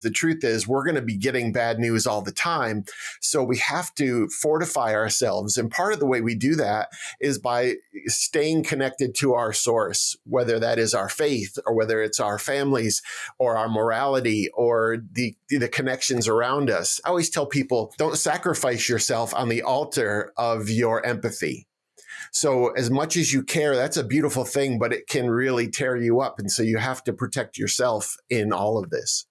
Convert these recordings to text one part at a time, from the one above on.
The truth is we're going to be getting bad news all the time. So we have to fortify ourselves. And part of the way we do that is by staying connected to our source, whether that is our faith or whether it's our families or our morality or the connections around us. I always tell people, don't sacrifice yourself on the altar of your empathy. So as much as you care, that's a beautiful thing, but it can really tear you up. And so you have to protect yourself in all of this.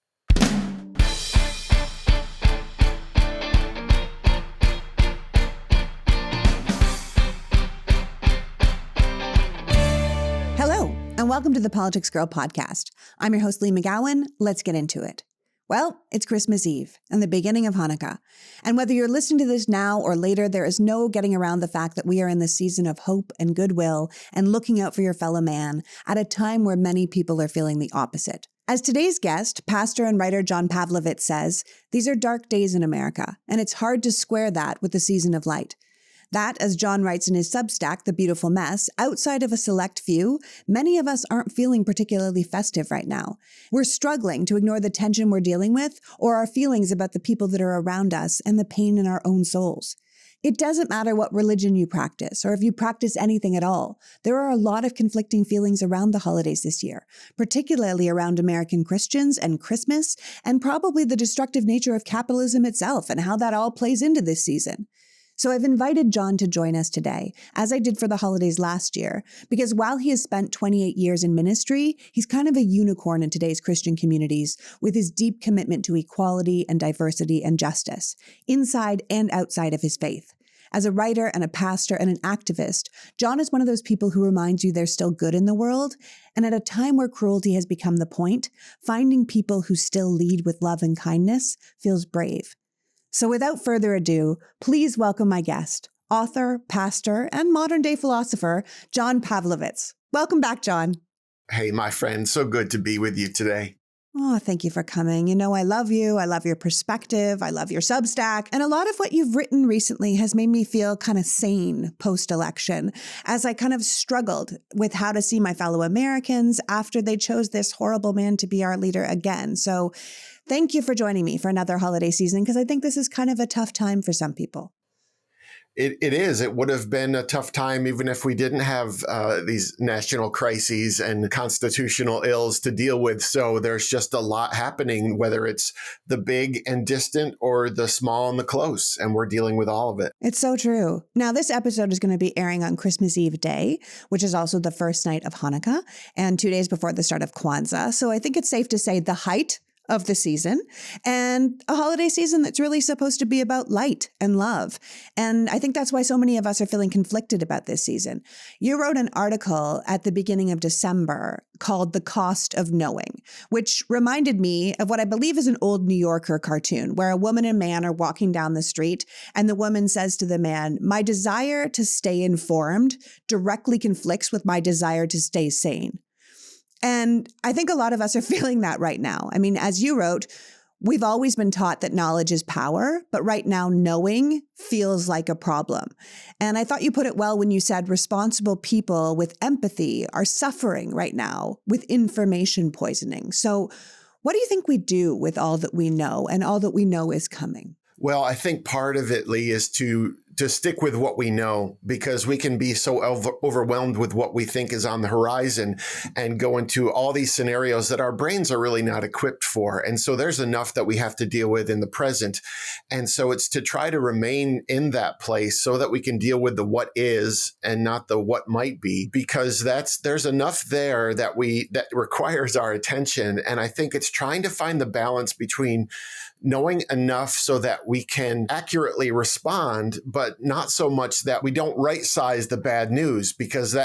Hello, and welcome to the Politics Girl podcast. I'm your host, Lee McGowan. Let's get into it. Well, it's Christmas Eve and the beginning of Hanukkah. And whether you're listening to this now or later, there is no getting around the fact that we are in the season of hope and goodwill and looking out for your fellow man at a time where many people are feeling the opposite. As today's guest, pastor and writer John Pavlovitz says, these are dark days in America, and it's hard to square that with the season of light. That, as John writes in his Substack, The Beautiful Mess, outside of a select few, many of us aren't feeling particularly festive right now. We're struggling to ignore the tension we're dealing with or our feelings about the people that are around us and the pain in our own souls. It doesn't matter what religion you practice or if you practice anything at all. There are a lot of conflicting feelings around the holidays this year, particularly around American Christians and Christmas, and probably the destructive nature of capitalism itself and how that all plays into this season. So I've invited John to join us today, as I did for the holidays last year, because while he has spent 28 years in ministry, he's kind of a unicorn in today's Christian communities with his deep commitment to equality and diversity and justice, inside and outside of his faith. As a writer and a pastor and an activist, John is one of those people who reminds you there's still good in the world, and at a time where cruelty has become the point, finding people who still lead with love and kindness feels brave. So without further ado, please welcome my guest, author, pastor, and modern-day philosopher, John Pavlovitz. Welcome back, John. Hey, my friend, so good to be with you today. Oh, thank you for coming. You know, I love you. I love your perspective. I love your Substack. And a lot of what you've written recently has made me feel kind of sane post-election as I kind of struggled with how to see my fellow Americans after they chose this horrible man to be our leader again. So thank you for joining me for another holiday season, because I think this is kind of a tough time for some people. It is. It would have been a tough time even if we didn't have these national crises and constitutional ills to deal with. So there's just a lot happening, whether it's the big and distant or the small and the close, and we're dealing with all of it. It's so true. Now, this episode is going to be airing on Christmas Eve Day, which is also the first night of Hanukkah and 2 days before the start of Kwanzaa. So I think it's safe to say the height of the season, and a holiday season that's really supposed to be about light and love. And I think that's why so many of us are feeling conflicted about this season. You wrote an article at the beginning of December called The Cost of Knowing, which reminded me of what I believe is an old New Yorker cartoon where a woman and man are walking down the street and the woman says to the man, "My desire to stay informed directly conflicts with my desire to stay sane." And I think a lot of us are feeling that right now. I mean, as you wrote, we've always been taught that knowledge is power, but right now knowing feels like a problem. And I thought you put it well when you said responsible people with empathy are suffering right now with information poisoning. So what do you think we do with all that we know and all that we know is coming? Well, I think part of it, Lee, is to stick with what we know, because we can be so overwhelmed with what we think is on the horizon and go into all these scenarios that our brains are really not equipped for. And so there's enough that we have to deal with in the present. And so it's to try to remain in that place so that we can deal with the what is and not the what might be, because there's enough there that requires our attention. And I think it's trying to find the balance between knowing enough so that we can accurately respond, but not so much that we don't right-size the bad news, because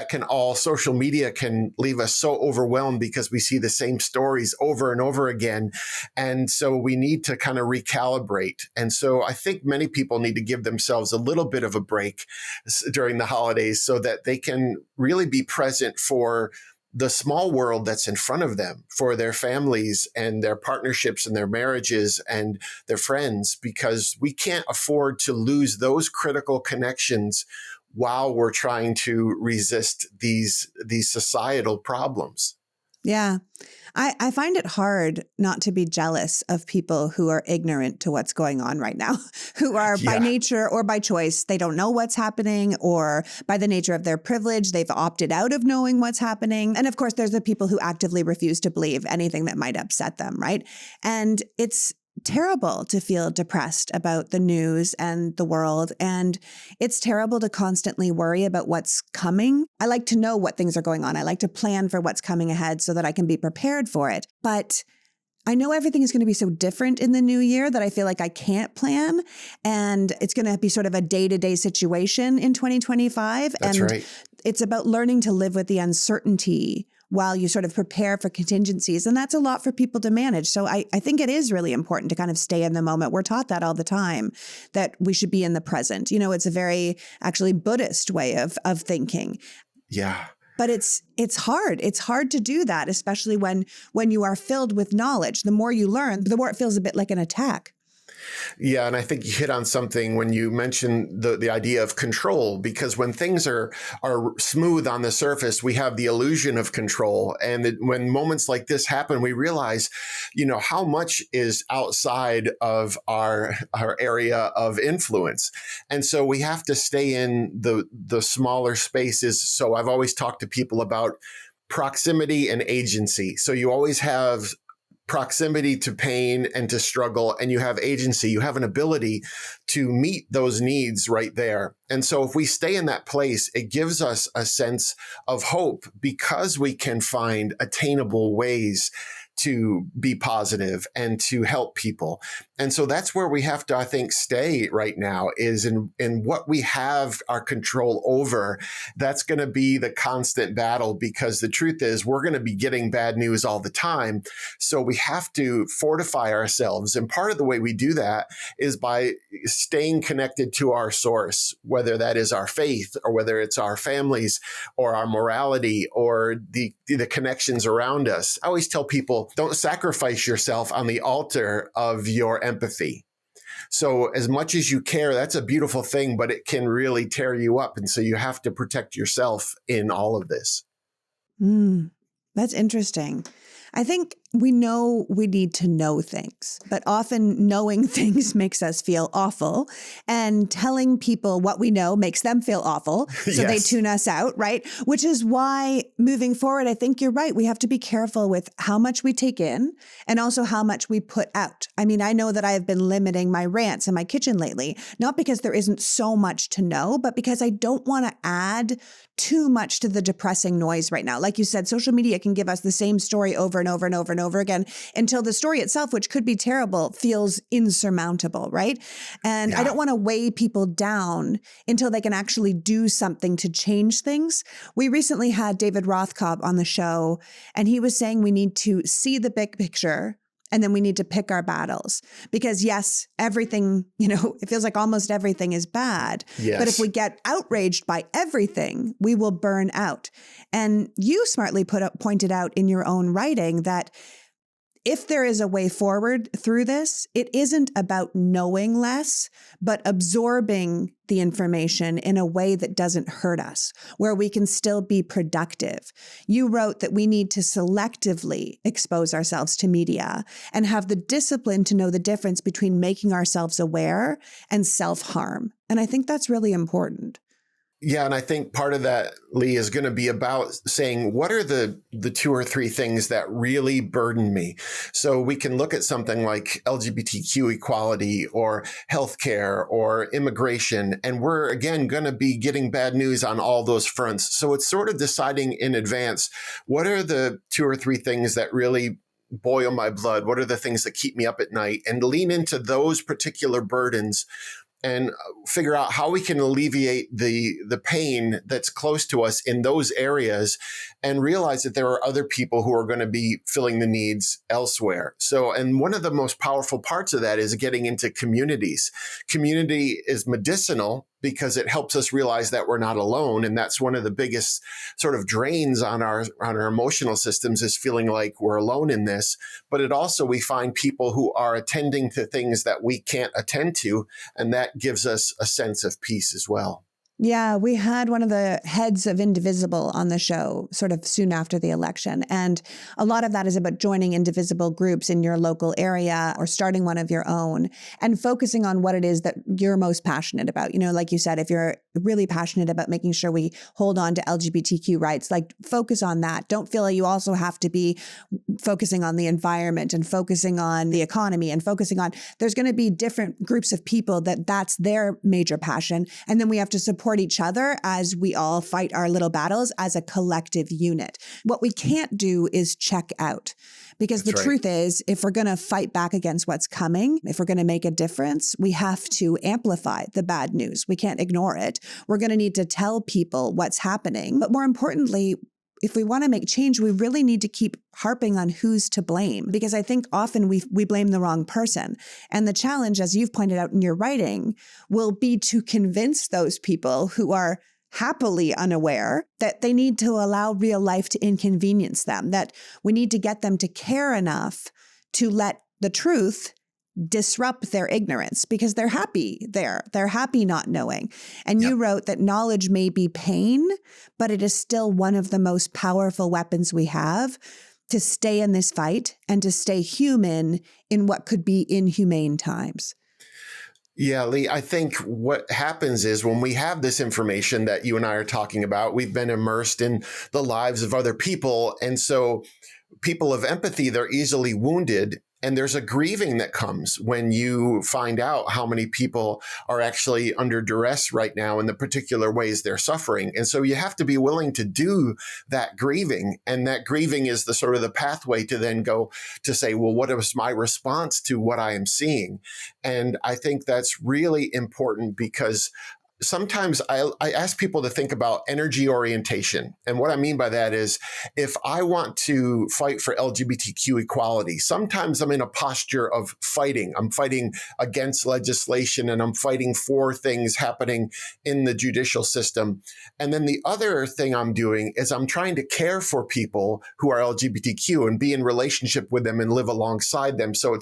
social media can leave us so overwhelmed because we see the same stories over and over again. And so we need to kind of recalibrate. And so I think many people need to give themselves a little bit of a break during the holidays so that they can really be present for the small world that's in front of them, for their families and their partnerships and their marriages and their friends, because we can't afford to lose those critical connections while we're trying to resist these societal problems. Yeah. I find it hard not to be jealous of people who are ignorant to what's going on right now, who are by Yeah. nature or by choice, they don't know what's happening, or by the nature of their privilege, they've opted out of knowing what's happening. And of course, there's the people who actively refuse to believe anything that might upset them, right? And it's terrible to feel depressed about the news and the world. And it's terrible to constantly worry about what's coming. I like to know what things are going on. I like to plan for what's coming ahead so that I can be prepared for it. But I know everything is going to be so different in the new year that I feel like I can't plan. And it's going to be sort of a day-to-day situation in 2025. That's And right. it's about learning to live with the uncertainty while you sort of prepare for contingencies. And that's a lot for people to manage. So I think it is really important to kind of stay in the moment. We're taught that all the time, that we should be in the present. You know, it's a very actually Buddhist way of thinking. Yeah. But it's hard. It's hard to do that, especially when you are filled with knowledge. The more you learn, the more it feels a bit like an attack. Yeah, and I think you hit on something when you mentioned the idea of control, because when things are smooth on the surface, we have the illusion of control. And when moments like this happen, we realize, how much is outside of our area of influence. And so we have to stay in the smaller spaces. So I've always talked to people about proximity and agency. So you always have proximity to pain and to struggle, and you have agency. You have an ability to meet those needs right there. And so if we stay in that place, it gives us a sense of hope because we can find attainable ways to be positive and to help people. And so that's where we have to, I think, stay right now, is in what we have our control over. That's going to be the constant battle, because the truth is we're going to be getting bad news all the time. So we have to fortify ourselves. And part of the way we do that is by staying connected to our source, whether that is our faith or whether it's our families or our morality or the connections around us. I always tell people, don't sacrifice yourself on the altar of your empathy. So as much as you care, that's a beautiful thing, but it can really tear you up. And so you have to protect yourself in all of this. That's interesting. I think we know we need to know things, but often knowing things makes us feel awful, and telling people what we know makes them feel awful. So Yes. They tune us out, right? Which is why moving forward, I think you're right. We have to be careful with how much we take in and also how much we put out. I mean, I know that I have been limiting my rants in my kitchen lately, not because there isn't so much to know, but because I don't want to add too much to the depressing noise right now. Like you said, social media can give us the same story over and over and over and over again until the story itself, which could be terrible, feels insurmountable, right? And I don't want to weigh people down until they can actually do something to change things. We recently had David Rothkopf on the show, and he was saying we need to see the big picture, and then we need to pick our battles, because yes, everything, it feels like almost everything is bad. Yes. But if we get outraged by everything, we will burn out. And you smartly pointed out in your own writing that if there is a way forward through this, it isn't about knowing less, but absorbing the information in a way that doesn't hurt us, where we can still be productive. You wrote that we need to selectively expose ourselves to media and have the discipline to know the difference between making ourselves aware and self-harm. And I think that's really important. Yeah, and I think part of that, Lee, is going to be about saying, what are the 2 or 3 things that really burden me? So we can look at something like LGBTQ equality or healthcare or immigration, and we're, again, going to be getting bad news on all those fronts. So it's sort of deciding in advance, what are the 2 or 3 things that really boil my blood? What are the things that keep me up at night? And lean into those particular burdens and figure out how we can alleviate the pain that's close to us in those areas, and realize that there are other people who are going to be filling the needs elsewhere. So, and one of the most powerful parts of that is getting into communities. Community is medicinal because it helps us realize that we're not alone. And that's one of the biggest sort of drains on our emotional systems, is feeling like we're alone in this. But it also, we find people who are attending to things that we can't attend to, and that gives us a sense of peace as well. Yeah, we had one of the heads of Indivisible on the show sort of soon after the election. And a lot of that is about joining indivisible groups in your local area or starting one of your own and focusing on what it is that you're most passionate about. Like you said, if you're really passionate about making sure we hold on to LGBTQ rights, like focus on that. Don't feel like you also have to be focusing on the environment and focusing on the economy and focusing on, there's going to be different groups of people that's their major passion. And then we have to support each other as we all fight our little battles as a collective unit. What we can't do is check out. Because the truth is, if we're going to fight back against what's coming, if we're going to make a difference, we have to amplify the bad news. We can't ignore it. We're going to need to tell people what's happening. But more importantly, if we want to make change, we really need to keep harping on who's to blame, because I think often we blame the wrong person. And the challenge, as you've pointed out in your writing, will be to convince those people who are happily unaware that they need to allow real life to inconvenience them, that we need to get them to care enough to let the truth disrupt their ignorance, because they're happy there. They're happy not knowing. And you wrote that knowledge may be pain, but it is still one of the most powerful weapons we have to stay in this fight and to stay human in what could be inhumane times. Yeah, Lee, I think what happens is when we have this information that you and I are talking about, we've been immersed in the lives of other people. And so people of empathy, they're easily wounded. And there's a grieving that comes when you find out how many people are actually under duress right now in the particular ways they're suffering. And so you have to be willing to do that grieving. And that grieving is the sort of the pathway to then go to say, well, what is my response to what I am seeing? And I think that's really important because sometimes I ask people to think about energy orientation. And what I mean by that is if I want to fight for LGBTQ equality, sometimes I'm in a posture of fighting. I'm fighting against legislation and I'm fighting for things happening in the judicial system. And then the other thing I'm doing is I'm trying to care for people who are LGBTQ and be in relationship with them and live alongside them. So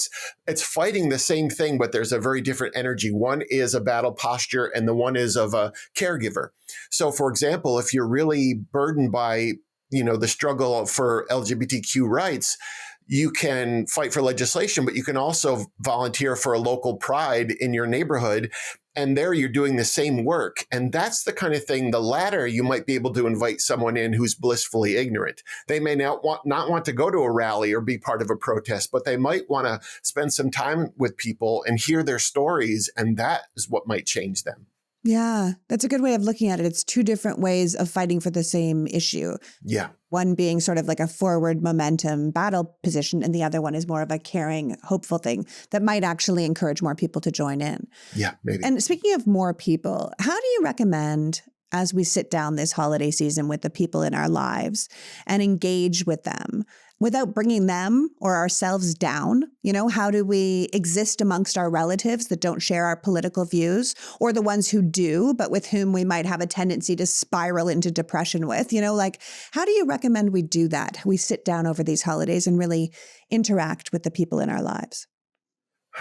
it's fighting the same thing, but there's a very different energy. One is a battle posture and the one is of a caregiver. So for example, if you're really burdened by, the struggle for LGBTQ rights, you can fight for legislation, but you can also volunteer for a local pride in your neighborhood. And there you're doing the same work. And that's the kind of thing, the latter, you might be able to invite someone in who's blissfully ignorant. They may not want to go to a rally or be part of a protest, but they might want to spend some time with people and hear their stories. And that is what might change them. Yeah, that's a good way of looking at it. It's two different ways of fighting for the same issue. Yeah. One being sort of like a forward momentum battle position, and the other one is more of a caring, hopeful thing that might actually encourage more people to join in. Yeah, maybe. And speaking of more people, how do you recommend, as we sit down this holiday season with the people in our lives and engage with them without bringing them or ourselves down? How do we exist amongst our relatives that don't share our political views, or the ones who do, but with whom we might have a tendency to spiral into depression with? How do you recommend we do that? We sit down over these holidays and really interact with the people in our lives.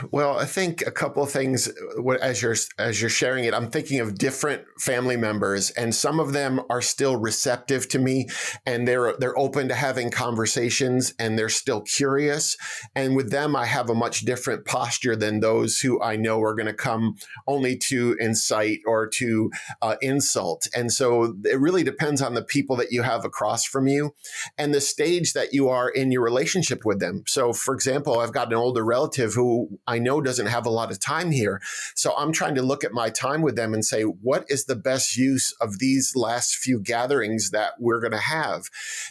Well, I think a couple of things as you're sharing it, I'm thinking of different family members, and some of them are still receptive to me, and they're open to having conversations, and they're still curious. And with them, I have a much different posture than those who I know are going to come only to incite or to insult. And so it really depends on the people that you have across from you and the stage that you are in your relationship with them. So, for example, I've got an older relative who I know doesn't have a lot of time here. So I'm trying to look at my time with them and say, what is the best use of these last few gatherings that we're going to have?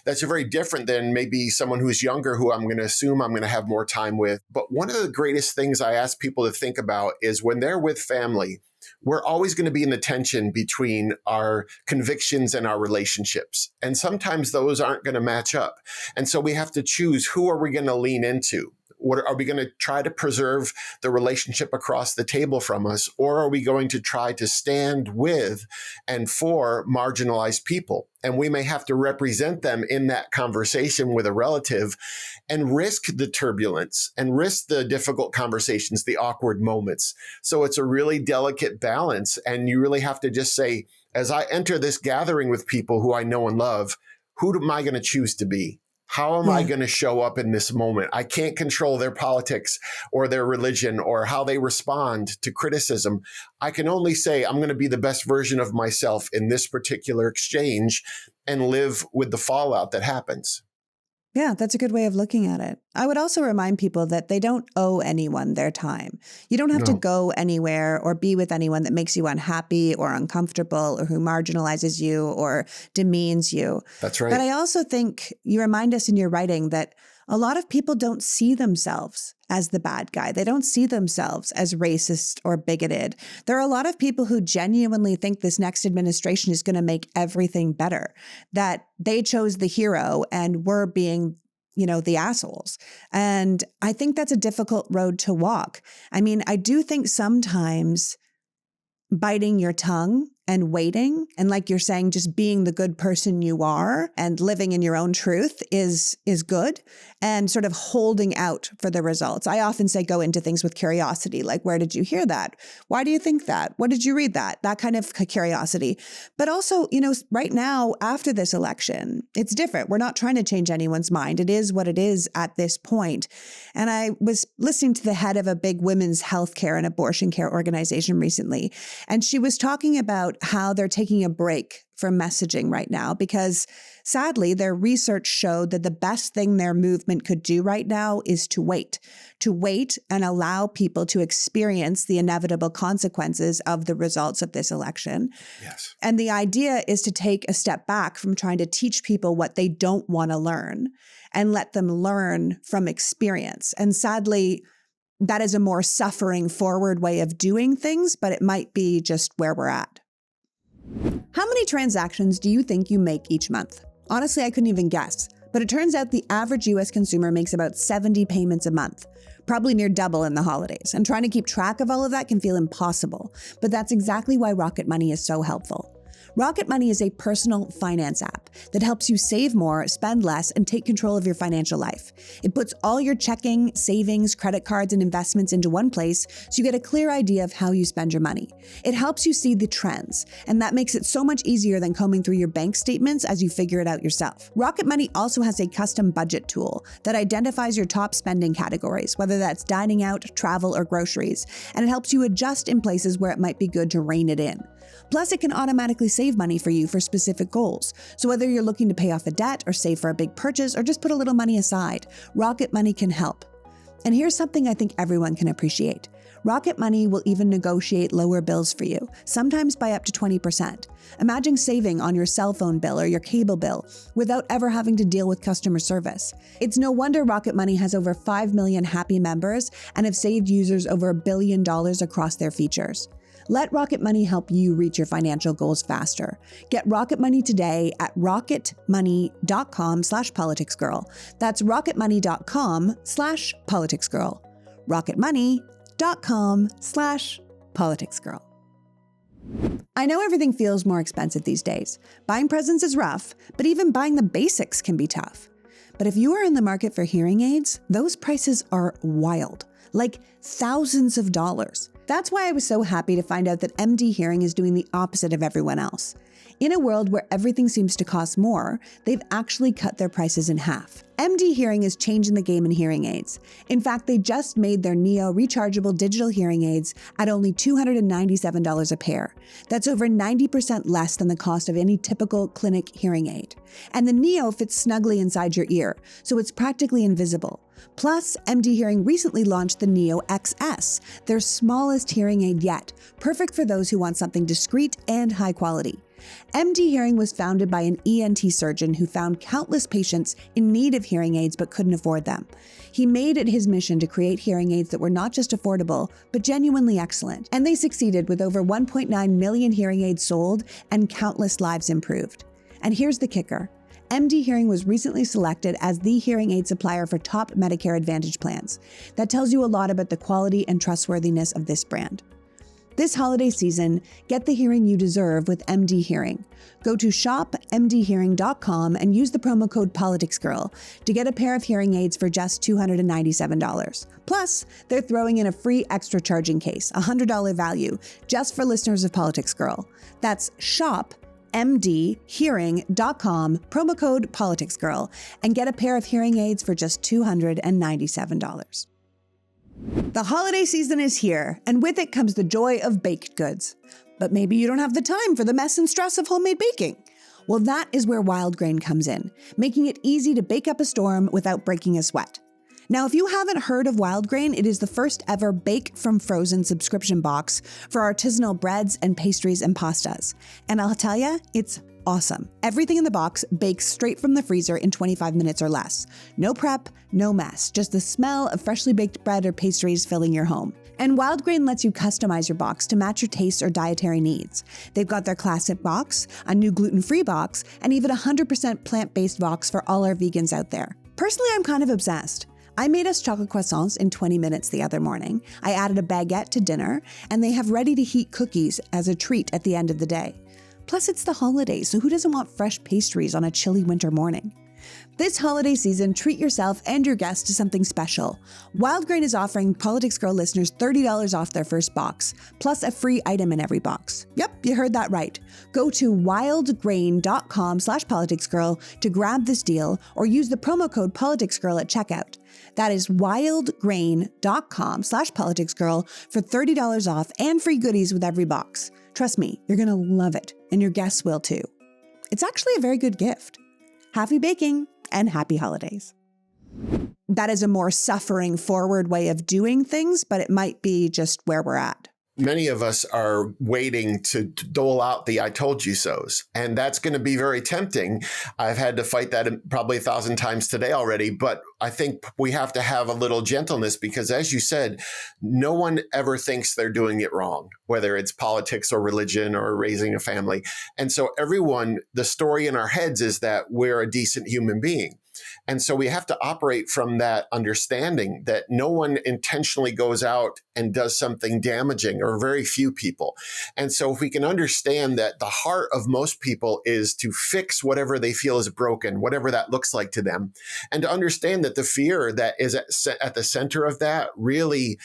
That's very different than maybe someone who's younger who I'm going to assume I'm going to have more time with. But one of the greatest things I ask people to think about is when they're with family, we're always going to be in the tension between our convictions and our relationships. And sometimes those aren't going to match up. And so we have to choose, who are we going to lean into? What are we going to try to preserve the relationship across the table from us? Or are we going to try to stand with and for marginalized people? And we may have to represent them in that conversation with a relative and risk the turbulence and risk the difficult conversations, the awkward moments. So it's a really delicate balance. And you really have to just say, as I enter this gathering with people who I know and love, who am I going to choose to be? How am I going to show up in this moment? I can't control their politics or their religion or how they respond to criticism. I can only say I'm going to be the best version of myself in this particular exchange and live with the fallout that happens. Yeah, that's a good way of looking at it. I would also remind people that they don't owe anyone their time. You don't have to go anywhere or be with anyone that makes you unhappy or uncomfortable or who marginalizes you or demeans you. That's right. But I also think you remind us in your writing that a lot of people don't see themselves as the bad guy. They don't see themselves as racist or bigoted. There are a lot of people who genuinely think this next administration is going to make everything better, that they chose the hero and we're being, the assholes. And I think that's a difficult road to walk. I mean, I do think sometimes biting your tongue and waiting, and like you're saying, just being the good person you are and living in your own truth is good, and sort of holding out for the results. I often say go into things with curiosity, like, where did you hear that? Why do you think that? What did you read that? That kind of curiosity. But also, right now, after this election, it's different. We're not trying to change anyone's mind. It is what it is at this point. And I was listening to the head of a big women's healthcare and abortion care organization recently, and she was talking about how they're taking a break from messaging right now because sadly, their research showed that the best thing their movement could do right now is to wait and allow people to experience the inevitable consequences of the results of this election. Yes. And the idea is to take a step back from trying to teach people what they don't want to learn and let them learn from experience. And sadly, that is a more suffering forward way of doing things, but it might be just where we're at. How many transactions do you think you make each month? Honestly, I couldn't even guess, but it turns out the average US consumer makes about 70 payments a month, probably near double in the holidays. And trying to keep track of all of that can feel impossible, but that's exactly why Rocket Money is so helpful. Rocket Money is a personal finance app that helps you save more, spend less, and take control of your financial life. It puts all your checking, savings, credit cards, and investments into one place so you get a clear idea of how you spend your money. It helps you see the trends, and that makes it so much easier than combing through your bank statements as you figure it out yourself. Rocket Money also has a custom budget tool that identifies your top spending categories, whether that's dining out, travel, or groceries, and it helps you adjust in places where it might be good to rein it in. Plus, it can automatically save money for you for specific goals. So whether you're looking to pay off a debt or save for a big purchase or just put a little money aside, Rocket Money can help. And here's something I think everyone can appreciate. Rocket Money will even negotiate lower bills for you, sometimes by up to 20%. Imagine saving on your cell phone bill or your cable bill without ever having to deal with customer service. It's no wonder Rocket Money has over 5 million happy members and have saved users over $1 billion across their features. Let Rocket Money help you reach your financial goals faster. Get Rocket Money today at rocketmoney.com/politicsgirl. That's rocketmoney.com/politicsgirl. rocketmoney.com/politicsgirl. I know everything feels more expensive these days. Buying presents is rough, but even buying the basics can be tough. But if you are in the market for hearing aids, those prices are wild, like thousands of dollars. That's why I was so happy to find out that MD Hearing is doing the opposite of everyone else. In a world where everything seems to cost more, they've actually cut their prices in half. MD Hearing is changing the game in hearing aids. In fact, they just made their Neo rechargeable digital hearing aids at only $297 a pair. That's over 90% less than the cost of any typical clinic hearing aid. And the Neo fits snugly inside your ear, so it's practically invisible. Plus, MD Hearing recently launched the Neo XS, their smallest hearing aid yet, perfect for those who want something discreet and high quality. MD Hearing was founded by an ENT surgeon who found countless patients in need of hearing aids but couldn't afford them. He made it his mission to create hearing aids that were not just affordable, but genuinely excellent. And they succeeded with over 1.9 million hearing aids sold and countless lives improved. And here's the kicker. MD Hearing was recently selected as the hearing aid supplier for top Medicare Advantage plans. That tells you a lot about the quality and trustworthiness of this brand. This holiday season, get the hearing you deserve with MD Hearing. Go to shopmdhearing.com and use the promo code PoliticsGirl to get a pair of hearing aids for just $297. Plus, they're throwing in a free extra charging case, a $100 value, just for listeners of Politics Girl. That's shopmdhearing.com, promo code PoliticsGirl, and get a pair of hearing aids for just $297. The holiday season is here, and with it comes the joy of baked goods. But maybe you don't have the time for the mess and stress of homemade baking. Well, that is where Wild Grain comes in, making it easy to bake up a storm without breaking a sweat. Now, if you haven't heard of Wild Grain, it is the first ever Bake from Frozen subscription box for artisanal breads and pastries and pastas. And I'll tell you, it's awesome. Everything in the box bakes straight from the freezer in 25 minutes or less. No prep, no mess, just the smell of freshly baked bread or pastries filling your home. And Wild Grain lets you customize your box to match your tastes or dietary needs. They've got their classic box, a new gluten-free box, and even a 100% plant-based box for all our vegans out there. Personally, I'm kind of obsessed. I made us chocolate croissants in 20 minutes the other morning. I added a baguette to dinner, and they have ready-to-heat cookies as a treat at the end of the day. Plus, it's the holidays, so who doesn't want fresh pastries on a chilly winter morning? This holiday season, treat yourself and your guests to something special. Wild Grain is offering Politics Girl listeners $30 off their first box, plus a free item in every box. Yep, you heard that right. Go to wildgrain.com/politicsgirl to grab this deal or use the promo code PoliticsGirl at checkout. That is wildgrain.com/politicsgirl for $30 off and free goodies with every box. Trust me, you're going to love it, and your guests will too. It's actually a very good gift. Happy baking and happy holidays. That is a more suffering forward way of doing things, but it might be just where we're at. Many of us are waiting to dole out the I told you so's, and that's going to be very tempting. I've had to fight that probably 1,000 times today already, but I think we have to have a little gentleness because, as you said, no one ever thinks they're doing it wrong, whether it's politics or religion or raising a family. And so everyone, the story in our heads is that we're a decent human being. And so we have to operate from that understanding that no one intentionally goes out and does something damaging, or very few people. And so if we can understand that the heart of most people is to fix whatever they feel is broken, whatever that looks like to them, and to understand that the fear that is at the center of that really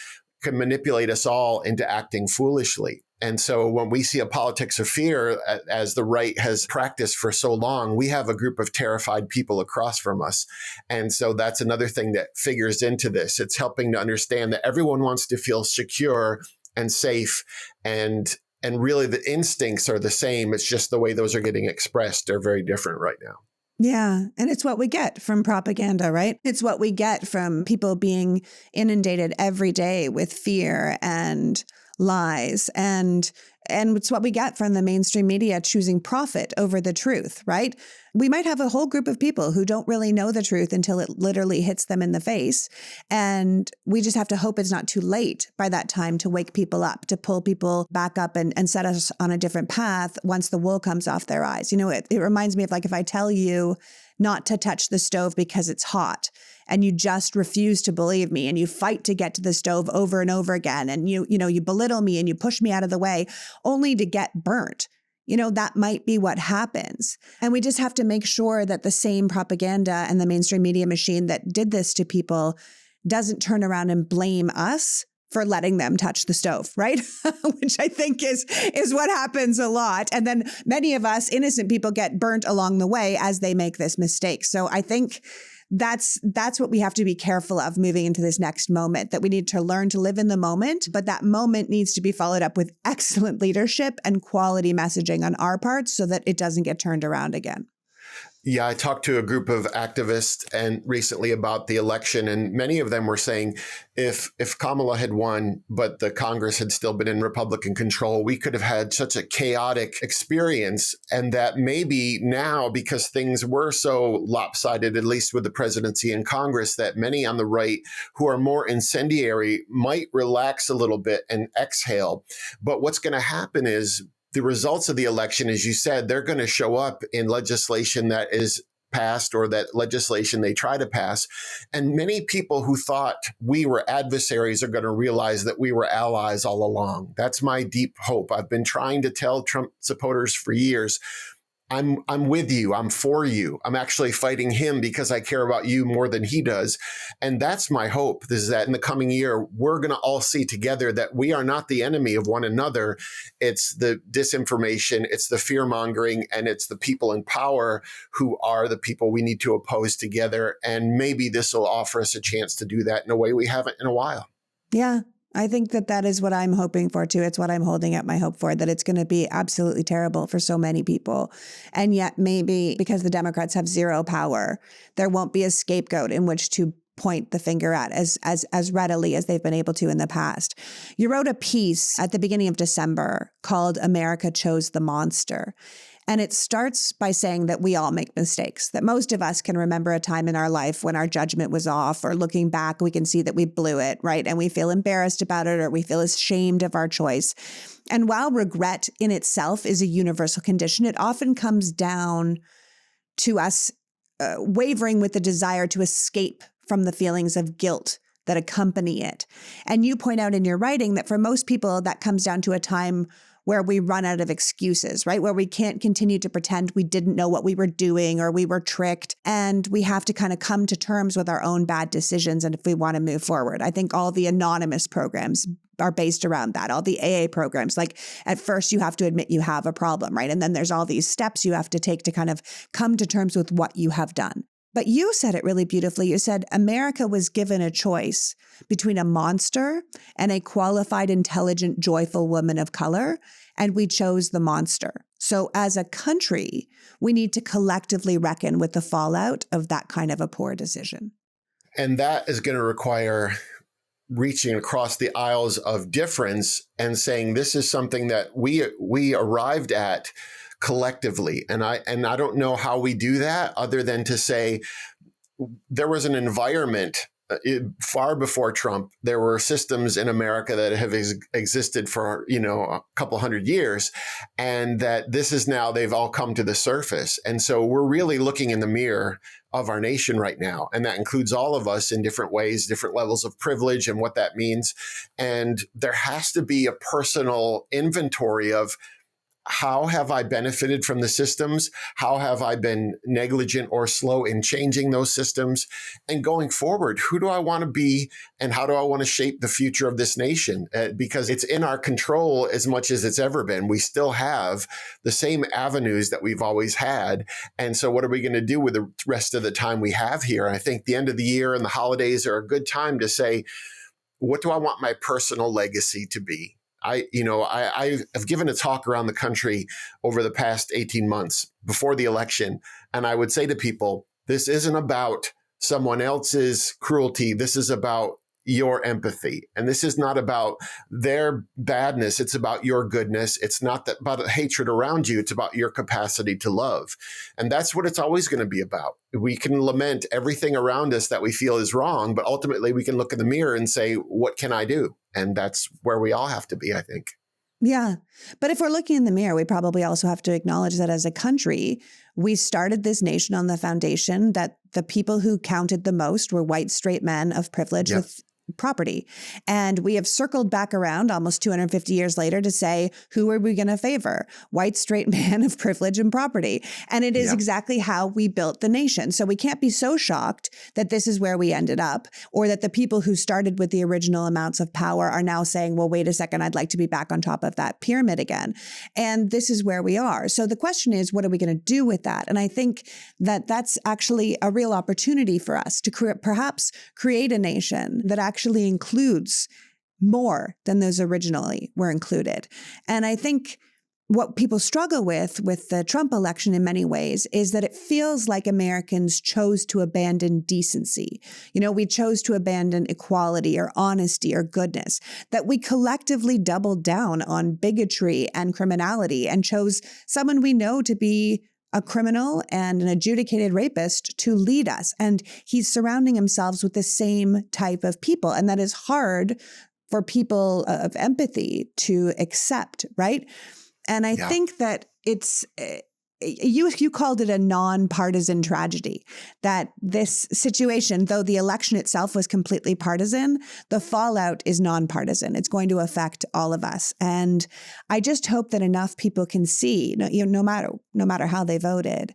can manipulate us all into acting foolishly. And so when we see a politics of fear, as the right has practiced for so long, we have a group of terrified people across from us. And so that's another thing that figures into this. It's helping to understand that everyone wants to feel secure and safe, and really the instincts are the same. It's just the way those are getting expressed are very different right now. Yeah. And it's what we get from propaganda, right? It's what we get from people being inundated every day with fear and lies. And it's what we get from the mainstream media choosing profit over the truth, right? We might have a whole group of people who don't really know the truth until it literally hits them in the face. And we just have to hope it's not too late by that time to wake people up, to pull people back up and set us on a different path once the wool comes off their eyes. You know, it reminds me of, like, if I tell you not to touch the stove because it's hot, and you just refuse to believe me, and you fight to get to the stove over and over again, and you belittle me and you push me out of the way only to get burnt. You know, that might be what happens. And we just have to make sure that the same propaganda and the mainstream media machine that did this to people doesn't turn around and blame us for letting them touch the stove, right? Which I think is what happens a lot. And then many of us innocent people get burnt along the way as they make this mistake. So I think that's what we have to be careful of moving into this next moment, that we need to learn to live in the moment, but that moment needs to be followed up with excellent leadership and quality messaging on our part so that it doesn't get turned around again. Yeah, I talked to a group of activists and recently about the election, and many of them were saying if Kamala had won, but the Congress had still been in Republican control, we could have had such a chaotic experience. And that maybe now, because things were so lopsided, at least with the presidency and Congress, that many on the right who are more incendiary might relax a little bit and exhale. But what's going to happen is the results of the election, as you said, they're going to show up in legislation that is passed or that legislation they try to pass. And many people who thought we were adversaries are going to realize that we were allies all along. That's my deep hope. I've been trying to tell Trump supporters for years, I'm with you. I'm for you. I'm actually fighting him because I care about you more than he does. And that's my hope, is that in the coming year, we're going to all see together that we are not the enemy of one another. It's the disinformation, it's the fear mongering, and it's the people in power who are the people we need to oppose together. And maybe this will offer us a chance to do that in a way we haven't in a while. Yeah. I think that is what I'm hoping for too. It's what I'm holding out my hope for, that it's going to be absolutely terrible for so many people. And yet maybe because the Democrats have zero power, there won't be a scapegoat in which to point the finger at as readily as they've been able to in the past. You wrote a piece at the beginning of December called "America Chose the Monster." And it starts by saying that we all make mistakes, that most of us can remember a time in our life when our judgment was off, or looking back, we can see that we blew it, right? And we feel embarrassed about it, or we feel ashamed of our choice. And while regret in itself is a universal condition, it often comes down to us wavering with the desire to escape from the feelings of guilt that accompany it. And you point out in your writing that for most people, that comes down to a time where we run out of excuses, right? Where we can't continue to pretend we didn't know what we were doing or we were tricked. And we have to kind of come to terms with our own bad decisions. And if we want to move forward, I think all the anonymous programs are based around that. All the AA programs, like at first you have to admit you have a problem, right? And then there's all these steps you have to take to kind of come to terms with what you have done. But you said it really beautifully. You said America was given a choice between a monster and a qualified, intelligent, joyful woman of color, and we chose the monster. So as a country, we need to collectively reckon with the fallout of that kind of a poor decision. And that is going to require reaching across the aisles of difference and saying this is something that we arrived at collectively. And I don't know how we do that other than to say there was an environment far before Trump. There were systems in America that have existed for, a couple hundred years, and that this is now they've all come to the surface. And so we're really looking in the mirror of our nation right now. And that includes all of us in different ways, different levels of privilege and what that means. And there has to be a personal inventory of, how have I benefited from the systems? How have I been negligent or slow in changing those systems? And going forward, who do I want to be and how do I want to shape the future of this nation? Because it's in our control as much as it's ever been. We still have the same avenues that we've always had. And so what are we going to do with the rest of the time we have here? And I think the end of the year and the holidays are a good time to say, what do I want my personal legacy to be? I've given a talk around the country over the past 18 months before the election. And I would say to people, this isn't about someone else's cruelty. This is about your empathy. And this is not about their badness. It's about your goodness. It's not about hatred around you. It's about your capacity to love. And that's what it's always going to be about. We can lament everything around us that we feel is wrong, but ultimately we can look in the mirror and say, what can I do? And that's where we all have to be, I think. Yeah. But if we're looking in the mirror, we probably also have to acknowledge that as a country, we started this nation on the foundation that the people who counted the most were white, straight men of privilege with property. And we have circled back around almost 250 years later to say, who are we going to favor? White, straight man of privilege and property. And it is exactly how we built the nation. So we can't be so shocked that this is where we ended up, or that the people who started with the original amounts of power are now saying, well, wait a second, I'd like to be back on top of that pyramid again. And this is where we are. So the question is, what are we going to do with that? And I think that that's actually a real opportunity for us to perhaps create a nation that actually includes more than those originally were included. And I think what people struggle with the Trump election in many ways is that it feels like Americans chose to abandon decency. We chose to abandon equality or honesty or goodness, that we collectively doubled down on bigotry and criminality and chose someone we know to be a criminal and an adjudicated rapist to lead us. And he's surrounding himself with the same type of people. And that is hard for people of empathy to accept, right? And I think that it's you called it a nonpartisan tragedy, that this situation, though the election itself was completely partisan, the fallout is nonpartisan. It's going to affect all of us. And I just hope that enough people can see, no matter how they voted,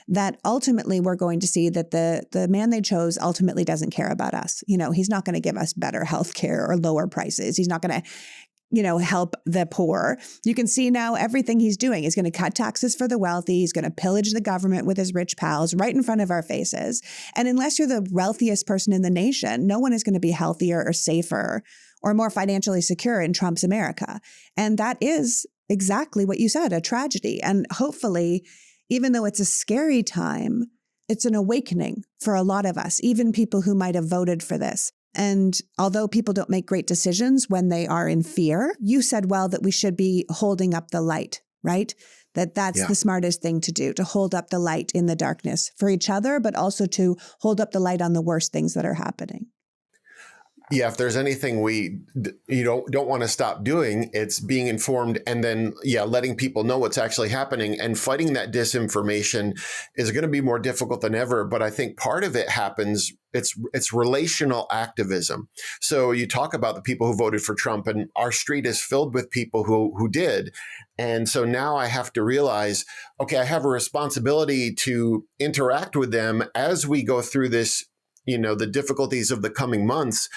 that ultimately we're going to see that the man they chose ultimately doesn't care about us. He's not going to give us better health care or lower prices. He's not going to help the poor. You can see now everything he's doing is going to cut taxes for the wealthy. He's going to pillage the government with his rich pals right in front of our faces. And unless you're the wealthiest person in the nation, no one is going to be healthier or safer or more financially secure in Trump's America. And that is exactly what you said, a tragedy. And hopefully, even though it's a scary time, it's an awakening for a lot of us, even people who might have voted for this. And although people don't make great decisions when they are in fear, you said, well, that we should be holding up the light, right? That's the smartest thing to do, to hold up the light in the darkness for each other, but also to hold up the light on the worst things that are happening. Yeah, if there's anything we don't want to stop doing, it's being informed and then, letting people know what's actually happening. And fighting that disinformation is going to be more difficult than ever. But I think part of it happens, it's relational activism. So you talk about the people who voted for Trump, and our street is filled with people who did. And so now I have to realize, okay, I have a responsibility to interact with them as we go through this, the difficulties of the coming months,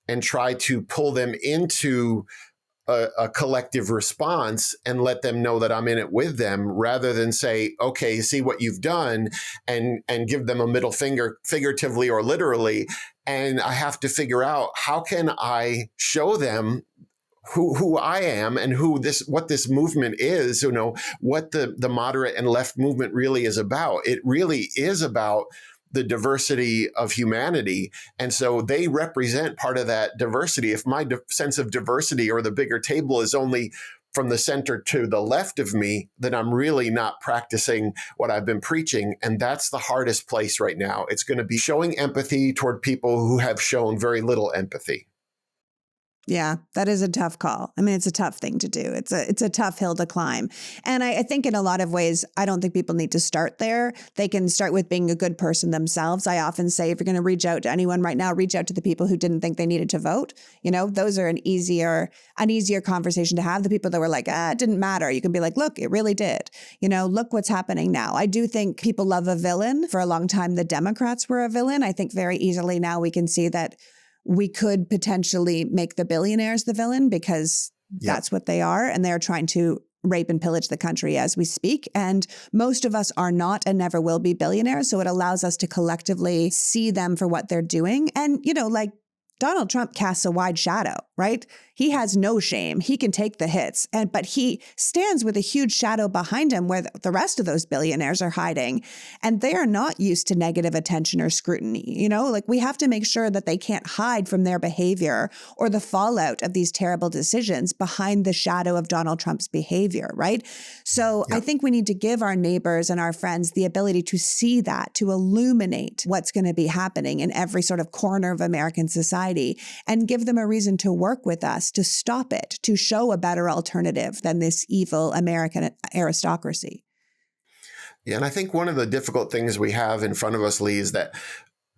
and try to pull them into a collective response and let them know that I'm in it with them, rather than say, okay, see what you've done, and give them a middle finger, figuratively or literally. And I have to figure out, how can I show them who I am and what this movement is, what the moderate and left movement really is about. It really is about the diversity of humanity. And so they represent part of that diversity. If my sense of diversity or the bigger table is only from the center to the left of me, then I'm really not practicing what I've been preaching. And that's the hardest place right now. It's going to be showing empathy toward people who have shown very little empathy. Yeah, that is a tough call. I mean, it's a tough thing to do. It's a tough hill to climb. And I think in a lot of ways, I don't think people need to start there. They can start with being a good person themselves. I often say, if you're going to reach out to anyone right now, reach out to the people who didn't think they needed to vote. Those are an easier conversation to have. The people that were like, it didn't matter. You can be like, look, it really did. Look what's happening now. I do think people love a villain. For a long time, the Democrats were a villain. I think very easily now we can see that we could potentially make the billionaires the villain, because that's what they are. And they're trying to rape and pillage the country as we speak. And most of us are not and never will be billionaires. So it allows us to collectively see them for what they're doing. And, Donald Trump casts a wide shadow, right? He has no shame. He can take the hits, but he stands with a huge shadow behind him where the rest of those billionaires are hiding, and they are not used to negative attention or scrutiny. We have to make sure that they can't hide from their behavior or the fallout of these terrible decisions behind the shadow of Donald Trump's behavior, right? So I think we need to give our neighbors and our friends the ability to see that, to illuminate what's going to be happening in every sort of corner of American society, and give them a reason to work with us to stop it, to show a better alternative than this evil American aristocracy. Yeah, and I think one of the difficult things we have in front of us, Lee, is that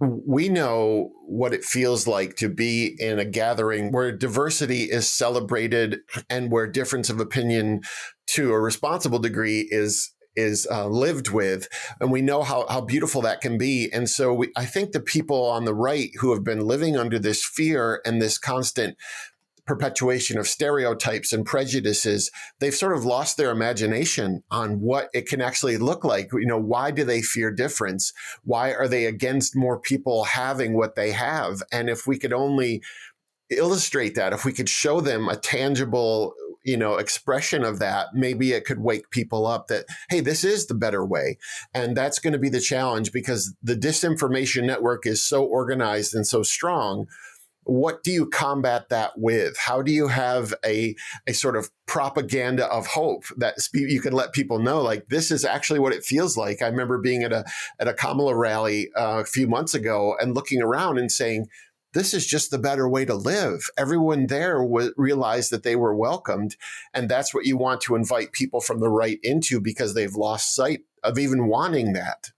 we know what it feels like to be in a gathering where diversity is celebrated and where difference of opinion to a responsible degree is lived with. And we know how beautiful that can be. And so I think the people on the right who have been living under this fear and this constant perpetuation of stereotypes and prejudices, they've sort of lost their imagination on what it can actually look like. Why do they fear difference? Why are they against more people having what they have? And if we could only illustrate that, if we could show them a tangible, expression of that, maybe it could wake people up that, hey, this is the better way. And that's going to be the challenge, because the disinformation network is so organized and so strong. What do you combat that with? How do you have a sort of propaganda of hope that you can let people know, like, this is actually what it feels like? I remember being at a Kamala rally a few months ago and looking around and saying, this is just the better way to live. Everyone there realized that they were welcomed. And that's what you want to invite people from the right into, because they've lost sight of even wanting that.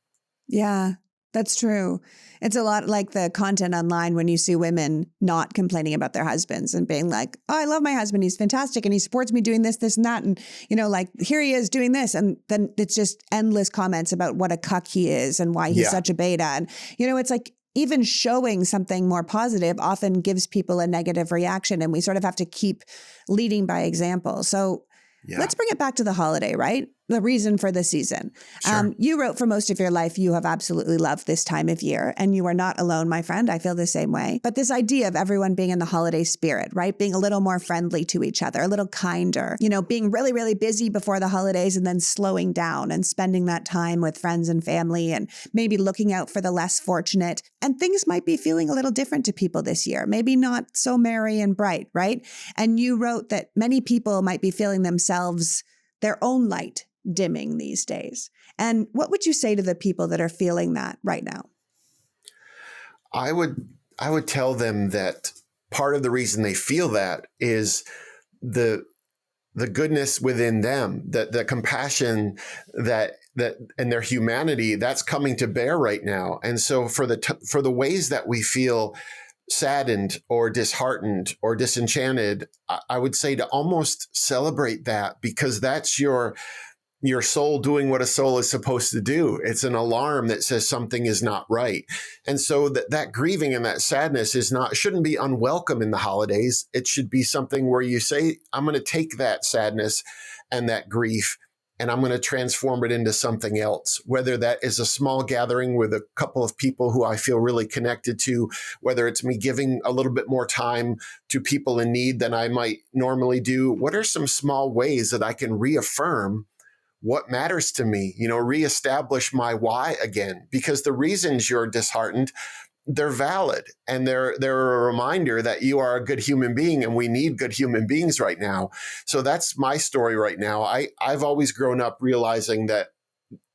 Yeah, that's true. It's a lot like the content online when you see women not complaining about their husbands and being like, oh, I love my husband. He's fantastic. And he supports me doing this, this, and that. And, like, here he is doing this. And then it's just endless comments about what a cuck he is and why he's such a beta. And, it's like, even showing something more positive often gives people a negative reaction. And we sort of have to keep leading by example. So let's bring it back to the holiday, right? The reason for the season. Sure. You wrote, for most of your life, you have absolutely loved this time of year. And you are not alone, my friend. I feel the same way. But this idea of everyone being in the holiday spirit, right? Being a little more friendly to each other, a little kinder, being really, really busy before the holidays and then slowing down and spending that time with friends and family and maybe looking out for the less fortunate. And things might be feeling a little different to people this year, maybe not so merry and bright, right? And you wrote that many people might be feeling themselves, their own light dimming these days. And what would you say to the people that are feeling that right now? I would tell them that part of the reason they feel that is the goodness within them, that the compassion that and their humanity that's coming to bear right now. And so for the ways that we feel saddened or disheartened or disenchanted, I would say to almost celebrate that, because that's your soul doing what a soul is supposed to do. It's an alarm that says something is not right. And so that grieving and that sadness shouldn't be unwelcome in the holidays. It should be something where you say, I'm going to take that sadness and that grief and I'm going to transform it into something else, whether that is a small gathering with a couple of people who I feel really connected to, whether it's me giving a little bit more time to people in need than I might normally do. What are some small ways that I can reaffirm what matters to me, reestablish my why again? Because the reasons you're disheartened, they're valid. And they're a reminder that you are a good human being, and we need good human beings right now. So that's my story right now. I've always grown up realizing that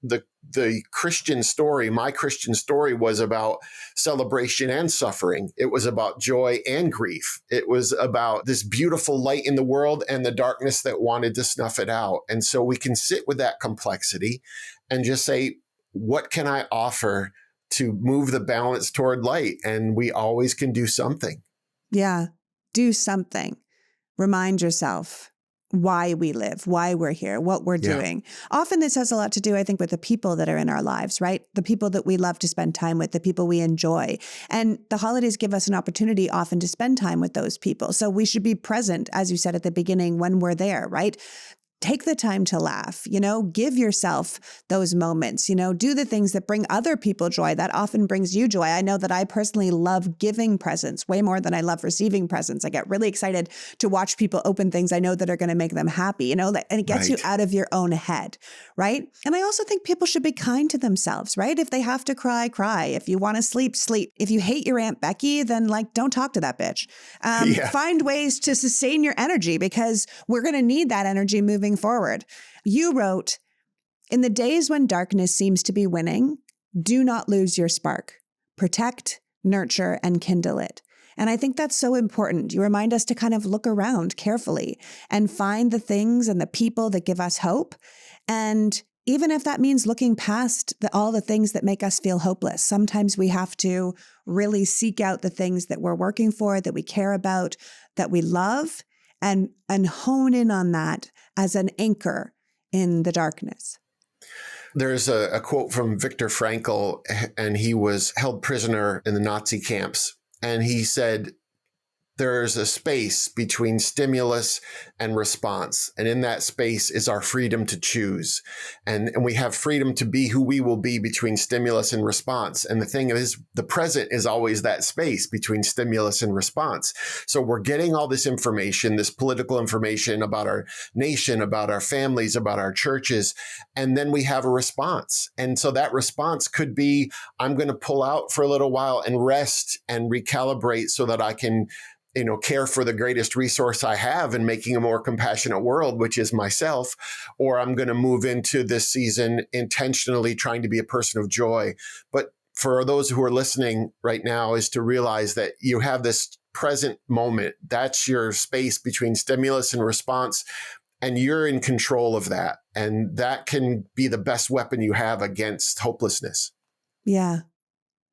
the Christian story, my Christian story, was about celebration and suffering. It was about joy and grief. It was about this beautiful light in the world and the darkness that wanted to snuff it out. And so we can sit with that complexity and just say, what can I offer to move the balance toward light? And we always can do something. Yeah, do something. Remind yourself why we live, why we're here, what we're doing. Often this has a lot to do, I think, with the people that are in our lives, right? The people that we love to spend time with, the people we enjoy. And the holidays give us an opportunity often to spend time with those people. So we should be present, as you said at the beginning, when we're there, right? Take the time to laugh, give yourself those moments, do the things that bring other people joy. That often brings you joy. I know that I personally love giving presents way more than I love receiving presents. I get really excited to watch people open things I know that are going to make them happy, and it gets you out of your own head, right? And I also think people should be kind to themselves, right? If they have to cry, cry. If you want to sleep, sleep. If you hate your Aunt Becky, then don't talk to that bitch. Find ways to sustain your energy, because we're going to need that energy moving forward. You wrote, in the days when darkness seems to be winning, do not lose your spark. Protect, nurture, and kindle it. And I think that's so important. You remind us to kind of look around carefully and find the things and the people that give us hope. And even if that means looking past all the things that make us feel hopeless, sometimes we have to really seek out the things that we're working for, that we care about, that we love, and hone in on that as an anchor in the darkness. There's a quote from Viktor Frankl, and he was held prisoner in the Nazi camps. And he said, there's a space between stimulus and response. And in that space is our freedom to choose. And we have freedom to be who we will be between stimulus and response. And the thing is, the present is always that space between stimulus and response. So we're getting all this information, this political information about our nation, about our families, about our churches. And then we have a response. And so that response could be, I'm going to pull out for a little while and rest and recalibrate so that I can care for the greatest resource I have in making a more compassionate world, which is myself, or I'm going to move into this season intentionally trying to be a person of joy. But for those who are listening right now is to realize that you have this present moment. That's your space between stimulus and response, and you're in control of that. And that can be the best weapon you have against hopelessness. Yeah.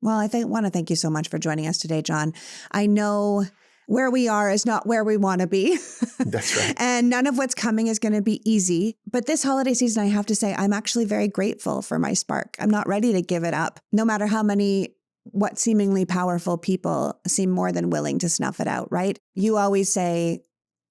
Well, I want to thank you so much for joining us today, John. I know where we are is not where we want to be. That's right. And none of what's coming is going to be easy. But this holiday season, I have to say, I'm actually very grateful for my spark. I'm not ready to give it up, no matter how many what seemingly powerful people seem more than willing to snuff it out, right? You always say,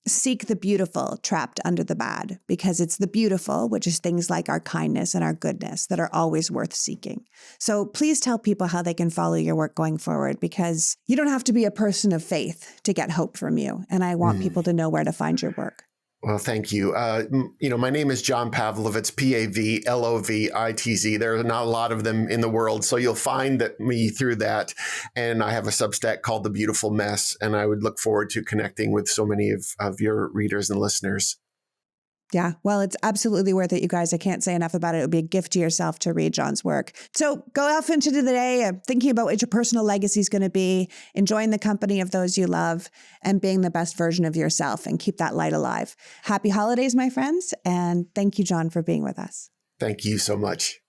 seek the beautiful trapped under the bad, because it's the beautiful, which is things like our kindness and our goodness, that are always worth seeking. So please tell people how they can follow your work going forward, because you don't have to be a person of faith to get hope from you. And I want people to know where to find your work. Well, thank you. My name is John Pavlovitz, Pavlovitz. There are not a lot of them in the world, so you'll find me through that. And I have a Substack called The Beautiful Mess, and I would look forward to connecting with so many of your readers and listeners. Yeah, well, it's absolutely worth it, you guys. I can't say enough about it. It would be a gift to yourself to read John's work. So go off into the day thinking about what your personal legacy is going to be, enjoying the company of those you love, and being the best version of yourself, and keep that light alive. Happy holidays, my friends. And thank you, John, for being with us. Thank you so much.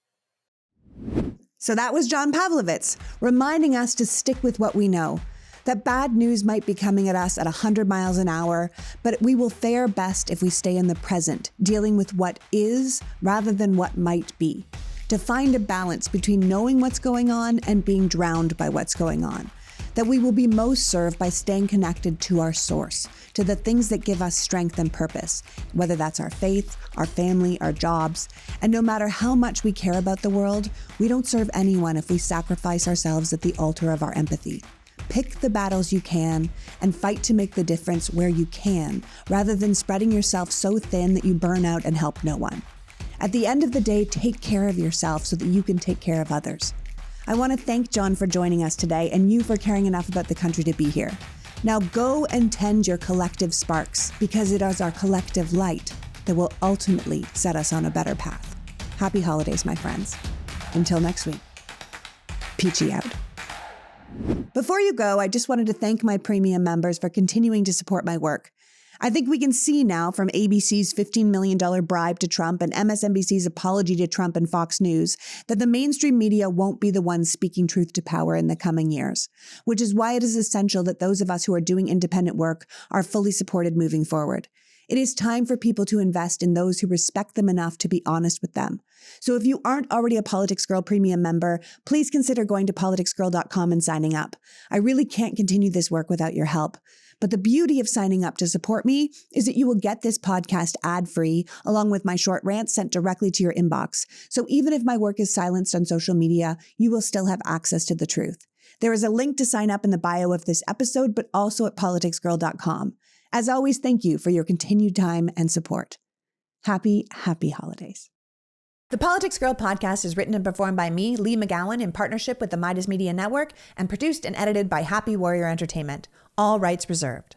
So that was John Pavlovitz, reminding us to stick with what we know. That bad news might be coming at us at 100 miles an hour, but we will fare best if we stay in the present, dealing with what is rather than what might be. To find a balance between knowing what's going on and being drowned by what's going on. That we will be most served by staying connected to our source, to the things that give us strength and purpose, whether that's our faith, our family, our jobs. And no matter how much we care about the world, we don't serve anyone if we sacrifice ourselves at the altar of our empathy. Pick the battles you can and fight to make the difference where you can, rather than spreading yourself so thin that you burn out and help no one. At the end of the day, take care of yourself so that you can take care of others. I want to thank John for joining us today, and you for caring enough about the country to be here. Now go and tend your collective sparks, because it is our collective light that will ultimately set us on a better path. Happy holidays, my friends. Until next week. Peachy out. Before you go, I just wanted to thank my premium members for continuing to support my work. I think we can see now, from ABC's $15 million bribe to Trump and MSNBC's apology to Trump and Fox News, that the mainstream media won't be the ones speaking truth to power in the coming years, which is why it is essential that those of us who are doing independent work are fully supported moving forward. It is time for people to invest in those who respect them enough to be honest with them. So if you aren't already a Politics Girl Premium member, please consider going to politicsgirl.com and signing up. I really can't continue this work without your help. But the beauty of signing up to support me is that you will get this podcast ad-free, along with my short rants sent directly to your inbox. So even if my work is silenced on social media, you will still have access to the truth. There is a link to sign up in the bio of this episode, but also at politicsgirl.com. As always, thank you for your continued time and support. Happy holidays. The Politics Girl podcast is written and performed by me, Lee McGowan, in partnership with the Midas Media Network, and produced and edited by Happy Warrior Entertainment. All rights reserved.